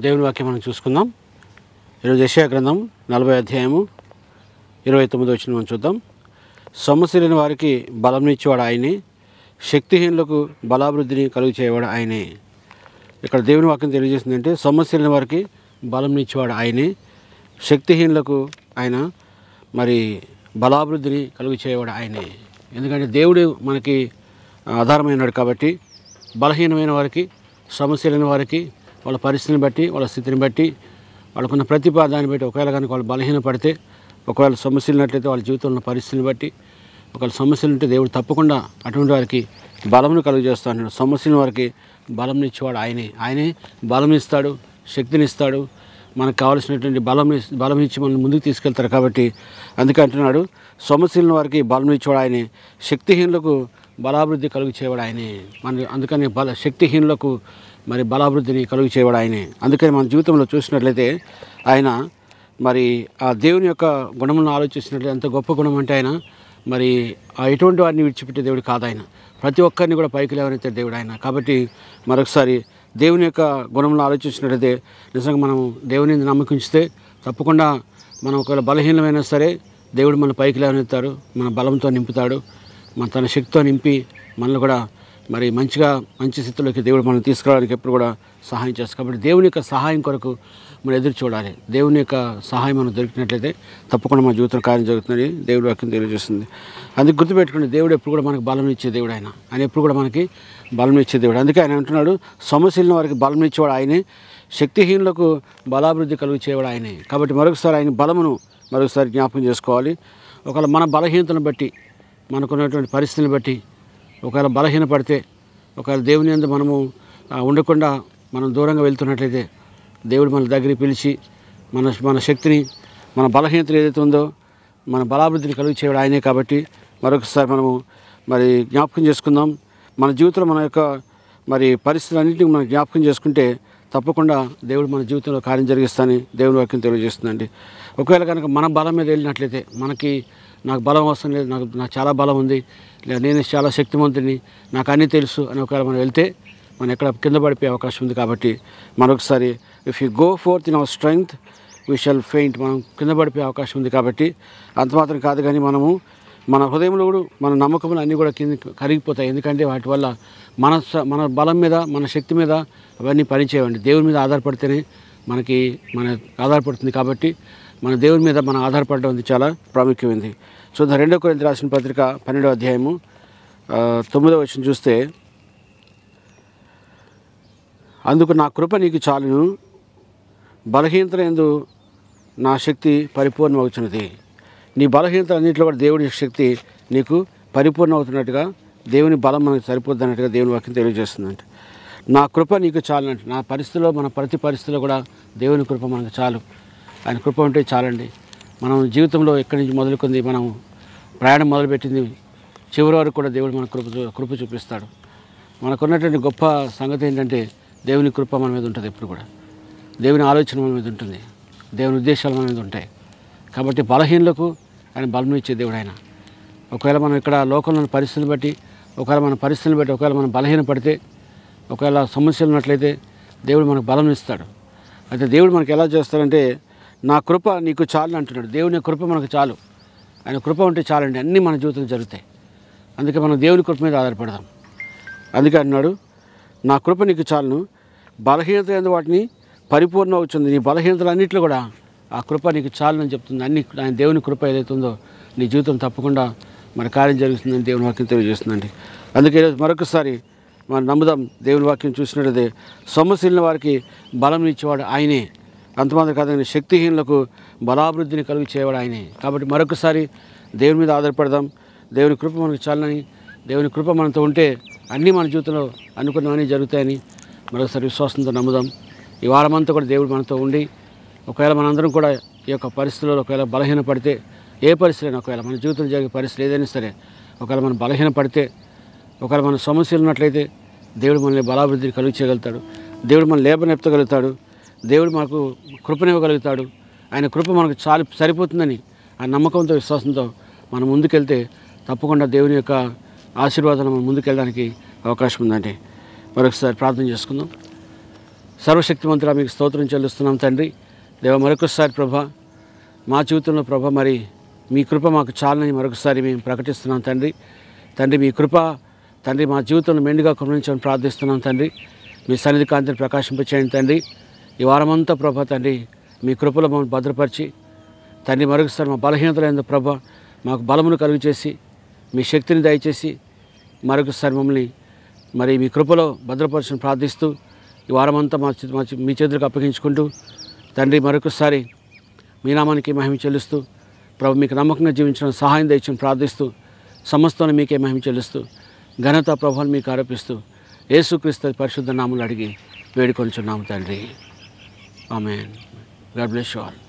దేవుని వాక్యం మనం చూసుకుందాం. ఈరోజు యెషయా గ్రంథం 40 అధ్యాయము 29 వచనం మనం చూద్దాం. సొమ్మసిల్లిన వారికి బలంనిచ్చేవాడు ఆయనే, శక్తిహీనులకు బలాభివృద్ధిని కలుగు చేయవాడు ఆయనే. ఇక్కడ దేవుని వాక్యం తెలియజేస్తుందంటే సొమ్మసిల్లిన వారికి బలంనిచ్చేవాడు ఆయనే, శక్తిహీనులకు ఆయన మరి బలాభివృద్ధిని కలుగు చేయవాడు ఆయనే. ఎందుకంటే దేవుడు మనకి ఆధారమైనాడు కాబట్టి బలహీనమైన వారికి, సమస్యలైన వారికి వాళ్ళ పరిస్థితిని బట్టి, వాళ్ళ స్థితిని బట్టి, వాళ్ళకున్న ప్రతిభ దాన్ని బట్టి ఒకవేళ కనుక వాళ్ళు బలహీన పడితే, ఒకవేళ సమస్యలు ఉన్నట్లయితే వాళ్ళ జీవితంలో ఉన్న పరిస్థితిని బట్టి ఒకవేళ సమస్యలు ఉంటే దేవుడు తప్పకుండా అటువంటి వారికి బలమును కలుగజేస్తూ ఉన్నాడు. సమస్యల వారికి బలంనిచ్చేవాడు ఆయనే బలం ఇస్తాడు, శక్తిని ఇస్తాడు, మనకు కావాల్సినటువంటి బలం ఇచ్చి మనల్ని ముందుకు తీసుకెళ్తారు. కాబట్టి అందుకే అంటున్నాడు, సమస్యల వారికి బలం ఇచ్చేవాడు ఆయనే, శక్తిహీనులకు బలాభివృద్ధి కలుగు చేయవాడు ఆయనే. అందుకని శక్తిహీనులకు మరి బలాభివృద్ధిని కలుగు చేయవాడు ఆయనే. అందుకని మన జీవితంలో చూసినట్లయితే ఆయన మరి ఆ దేవుని యొక్క గుణములను ఆలోచించినట్లయితే ఎంత గొప్ప గుణం అంటే ఆయన మరి ఎటువంటి వారిని విడిచిపెట్టే దేవుడు కాదు. ఆయన ప్రతి ఒక్కరిని కూడా పైకి లేవనెత్తే దేవుడు ఆయన. కాబట్టి మరొకసారి దేవుని యొక్క గుణములను ఆలోచించినట్లయితే నిజంగా మనం దేవుని నమ్మకించితే తప్పకుండా మనం ఒకవేళ బలహీనమైనా సరే దేవుడు మన పైకి లేవనెత్తాడు, మన బలంతో నింపుతాడు, మన తన శక్తితో నింపి మనల్ని కూడా మరి మంచి స్థితిలోకి దేవుడు మనం తీసుకురావడానికి ఎప్పుడు కూడా సహాయం చేస్తాడు. కాబట్టి దేవుని యొక్క సహాయం కొరకు మనం ఎదురు చూడాలి. దేవుని యొక్క సహాయం మనం దొరికినట్లయితే తప్పకుండా మన జీవితంలో కార్యం జరుగుతుందని దేవుడి వాక్యం తెలియజేస్తుంది. అందుకు గుర్తుపెట్టుకుని దేవుడు ఎప్పుడు కూడా మనకు బలం ఇచ్చే దేవుడు ఆయన ఎప్పుడు కూడా మనకి బలం ఇచ్చే దేవుడు. అందుకే ఆయన అంటున్నాడు, సమస్యల వారికి బలం ఇచ్చేవాడు ఆయనే, శక్తిహీనులకు బలాభివృద్ధి కలుగు చేయవాడు ఆయనే. కాబట్టి మరొకసారి ఆయన బలమును మరొకసారి జ్ఞాపకం చేసుకోవాలి. ఒకవేళ మన బలహీనతను బట్టి, మనకున్నటువంటి పరిస్థితిని బట్టి ఒకవేళ బలహీన పడితే, ఒకవేళ దేవుని యందు మనము ఉండకుండా మనం దూరంగా వెళ్తున్నట్లయితే దేవుడు మన దగ్గరికి పిలిచి మన శక్తిని, మన బలహీనతలు ఏదైతే ఉందో మన బలాభివృద్ధిని కలుగు చేయడం ఆయనే. కాబట్టి మరొకసారి మనము మరి జ్ఞాపకం చేసుకుందాం. మన జీవితంలో మన యొక్క మరి పరిస్థితులన్నింటినీ మనం జ్ఞాపకం చేసుకుంటే తప్పకుండా దేవుడు మన జీవితంలో కార్యం జరిగిస్తానని దేవుని వాక్యం తెలియజేస్తుందండి. ఒకవేళ కనుక మన బలం మీద వెళ్ళినట్లయితే నాకు బలం అవసరం లేదు, నాకు చాలా బలం ఉంది, లేదా నేను చాలా శక్తివంతుని, నాకు అన్నీ తెలుసు అని ఒకవేళ మనం వెళ్తే మనం ఎక్కడ కింద పడిపోయే అవకాశం ఉంది. కాబట్టి మరొకసారి if you go fourth in our strength we shall faint, మనం కింద పడిపోయే అవకాశం ఉంది. కాబట్టి అంత మాత్రం కాదు, కానీ మనము మన హృదయంలో కూడా మన నమ్మకములు అన్నీ కూడా కరిగిపోతాయి. ఎందుకంటే వాటి వల్ల మన బలం మీద, మన శక్తి మీద అవన్నీ పనిచేయండి. దేవుని మీద ఆధారపడితేనే మన ఆధారపడుతుంది. కాబట్టి మన దేవుని మీద మనం ఆధారపడడం అనేది చాలా ప్రాముఖ్యమైనది. సో 2 కొరింథీ రాసిన పత్రిక 12వ అధ్యాయము 9వ వచనం చూస్తే, అందుకు నా కృప నీకు చాలును, బలహీనత యందు నా శక్తి పరిపూర్ణమవుతున్నది. నీ బలహీనతలు అన్నింటిలో కూడా దేవుడి శక్తి నీకు పరిపూర్ణ అవుతున్నట్టుగా, దేవుని బలం మనకు సరిపోద్ది అన్నట్టుగా దేవుని వాక్యం తెలియజేస్తుందంట. నా కృప నీకు చాలు అంటే నా పరిస్థితిలో, మన ప్రతి పరిస్థితిలో కూడా దేవుని కృప మనకు చాలు. ఆయన కృప ఉంటే చాలండి. మనం జీవితంలో ఎక్కడి నుంచి మొదలుకుంది, మనం ప్రయాణం మొదలుపెట్టింది చివరి వరకు కూడా దేవుడు మన కృప చూపిస్తాడు. మనకున్నటువంటి గొప్ప సంగతి ఏంటంటే దేవుని కృప మన మీద ఉంటుంది. ఎప్పుడు కూడా దేవుని ఆలోచన మన మీద ఉంటుంది, దేవుని ఉద్దేశాలు మన మీద ఉంటాయి. కాబట్టి బలహీనులకు ఆయన బలం ఇచ్చే దేవుడు ఆయన. ఒకవేళ మనం ఇక్కడ లోకంలోని పరిస్థితులు బట్టి, ఒకవేళ మనం బలహీన పడితే, ఒకవేళ సమస్యలు ఉన్నట్లయితే దేవుడు మనకు బలం ఇస్తాడు. అయితే దేవుడు మనకు ఎలా చేస్తాడంటే, నా కృప నీకు చాలు అంటున్నాడు. దేవుని కృప మనకు చాలు, ఆయన కృప ఉంటే చాలండి, అన్నీ మన జీవితంలో జరుగుతాయి. అందుకే మనం దేవుని కృప మీద ఆధారపడదాం. అందుకే అన్నాడు, నా కృప నీకు చాలును, బలహీనత యందు వాటిని పరిపూర్ణ అవుతుంది. నీ బలహీనతలన్నింటిలో కూడా ఆ కృప నీకు చాలని చెప్తుంది. ఆయన దేవుని కృప ఏదైతే ఉందో నీ జీవితం తప్పకుండా మన కార్యం జరుగుతుందని దేవుని వాక్యం తెలియజేస్తుందండి. అందుకే మరొకసారి మనం నమ్ముదాం. దేవుని వాక్యం చూసినట్లయితే సమస్యల వారికి బలం ఇచ్చేవాడు ఆయనే, అంతమాత్రం కాదని శక్తిహీనులకు బలాభివృద్ధిని కలుగు చేయవాడు ఆయనే. కాబట్టి మరొకసారి దేవుని మీద ఆధారపడదాం. దేవుని కృప మనకు చాలని, దేవుని కృప మనతో ఉంటే అన్నీ మన జీవితంలో అనుకున్నవన్నీ జరుగుతాయని మరొకసారి విశ్వాసంతో నమ్ముదాం. ఈ వారమంతా కూడా దేవుడు మనతో ఉండి, ఒకవేళ మనందరం కూడా ఈ యొక్క పరిస్థితుల్లో ఒకవేళ బలహీన పడితే, ఏ పరిస్థితి అయినా, ఒకవేళ మన జీవితంలో జరిగే పరిస్థితి ఏదైనా సరే, ఒకవేళ మనం బలహీన పడితే, ఒకవేళ మన సమస్యలు ఉన్నట్లయితే దేవుడు మనల్ని బలాభివృద్ధిని కలుగు చేయగలుగుతాడు. దేవుడు మన లేపనెత్తగలుగుతాడు. దేవుడు మనకు కృపనివ్వగలుగుతాడు. ఆయన కృప మనకు సరిపోతుందని ఆ నమ్మకంతో, విశ్వాసంతో మనం ముందుకెళ్తే తప్పకుండా దేవుని యొక్క ఆశీర్వాదాలు మనం ముందుకెళ్ళడానికి అవకాశం ఉందండి. మరొకసారి ప్రార్థన చేసుకుందాం. సర్వశక్తిమంతుడా మీకు స్తోత్రం చెల్లిస్తున్నాం తండ్రి. దేవ మరొకసారి ప్రభా మా జీవితంలో ప్రభా మరి మీ కృప మాకు చాలని మరొకసారి మేము ప్రకటిస్తున్నాం తండ్రి. తండ్రి మీ కృప తండ్రి మా జీవితంలో మెండుగా కరుణించమని ప్రార్థిస్తున్నాం తండ్రి. మీ సన్నిధి కాంతిని ప్రకాశింపచేయండి తండ్రి. ఈ వారమంతా ప్రభా తండ్రి మీ కృపలో మమ్మల్ని భద్రపరిచి తండ్రి మరొకసారి మా బలహీనతలైన ప్రభా మాకు బలమును కలుగు చేసి మీ శక్తిని దయచేసి మరొకసారి మమ్మల్ని మరి మీ కృపలో భద్రపరచని ప్రార్థిస్తూ ఈ వారమంతా మీ చేతులకు అప్పగించుకుంటూ తండ్రి మరొకసారి మీ నామానికి మహిమ చెల్లిస్తూ ప్రభు మీకు నమ్మకంగా జీవించడం సహాయం దయచని ప్రార్థిస్తూ సమస్తాన్ని మీకే మహిమ చెల్లిస్తూ ఘనత ప్రభువుని మీకు ఆరోపిస్తూ యేసుక్రీస్తు పరిశుద్ధ నామములో అడిగి వేడుకొంచున్నాము తండ్రి. Amen. God bless you all.